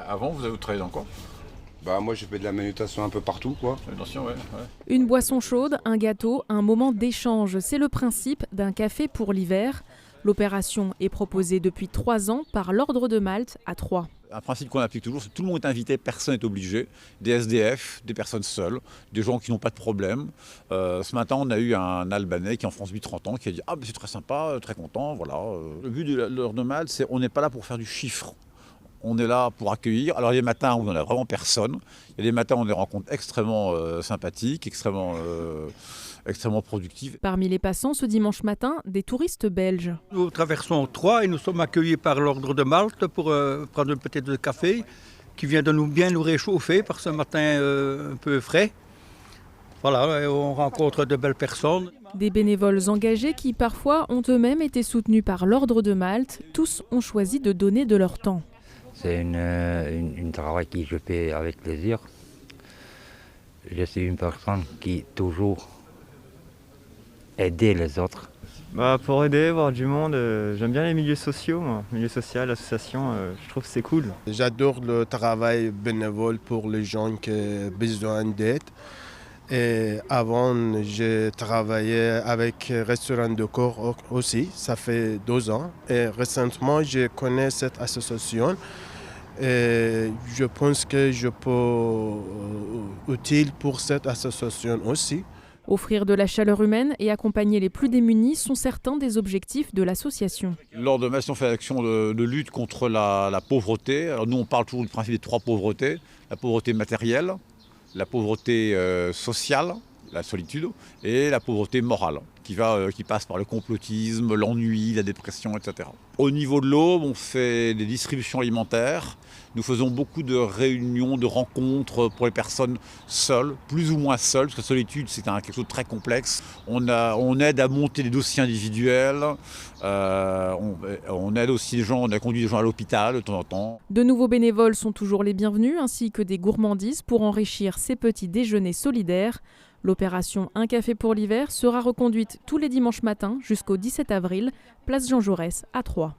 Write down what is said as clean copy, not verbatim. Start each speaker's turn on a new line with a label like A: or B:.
A: Avant, vous travaillez dans quoi?
B: Bah moi je fais de la manutention un peu partout quoi.
A: Attention, ouais.
C: Une boisson chaude, un gâteau, un moment d'échange. C'est le principe d'un café pour l'hiver. L'opération est proposée depuis 3 ans par l'Ordre de Malte à Troyes.
A: Un principe qu'on applique toujours, c'est que tout le monde est invité, personne n'est obligé. Des SDF, des personnes seules, des gens qui n'ont pas de problème. Ce matin, on a eu un Albanais qui est en France depuis 30 ans qui a dit « Ah, c'est très sympa, très content, voilà. » Le but de l'Ordre de Malte, c'est on n'est pas là pour faire du chiffre. On est là pour accueillir. Alors il y a des matins où on n'a vraiment personne. Il y a des matins où on a des rencontres extrêmement sympathiques, extrêmement productives.
C: Parmi les passants ce dimanche matin, des touristes belges.
D: Nous traversons Troyes et nous sommes accueillis par l'Ordre de Malte pour prendre une petite café qui vient de bien nous réchauffer par ce matin un peu frais. Voilà, et on rencontre de belles personnes.
C: Des bénévoles engagés qui parfois ont eux-mêmes été soutenus par l'Ordre de Malte. Tous ont choisi de donner de leur temps.
E: C'est un travail que je fais avec plaisir. Je suis une personne qui toujours aide les autres.
F: Pour aider, voir du monde, j'aime bien les milieux sociaux, moi. Milieu social, association, je trouve que c'est cool.
G: J'adore le travail bénévole pour les gens qui ont besoin d'aide. Et avant, j'ai travaillé avec Restaurant de Corps aussi, ça fait 2 ans. Et récemment, je connais cette association. Et je pense que je peux utile pour cette association aussi.
C: Offrir de la chaleur humaine et accompagner les plus démunis sont certains des objectifs de l'association.
A: Lors de Malte, on fait l'action de lutte contre la pauvreté. Alors nous, on parle toujours du principe des 3 pauvretés. La pauvreté matérielle, la pauvreté sociale, la solitude, et la pauvreté morale, qui passe par le complotisme, l'ennui, la dépression, etc. Au niveau de l'aube, on fait des distributions alimentaires. Nous faisons beaucoup de réunions, de rencontres pour les personnes seules, plus ou moins seules, parce que la solitude, c'est quelque chose de très complexe. On aide à monter des dossiers individuels, on aide aussi les gens, on a conduit des gens à l'hôpital de temps en temps.
C: De nouveaux bénévoles sont toujours les bienvenus, ainsi que des gourmandises pour enrichir ces petits déjeuners solidaires. L'opération Un café pour l'hiver sera reconduite tous les dimanches matins jusqu'au 17 avril, place Jean Jaurès à Troyes.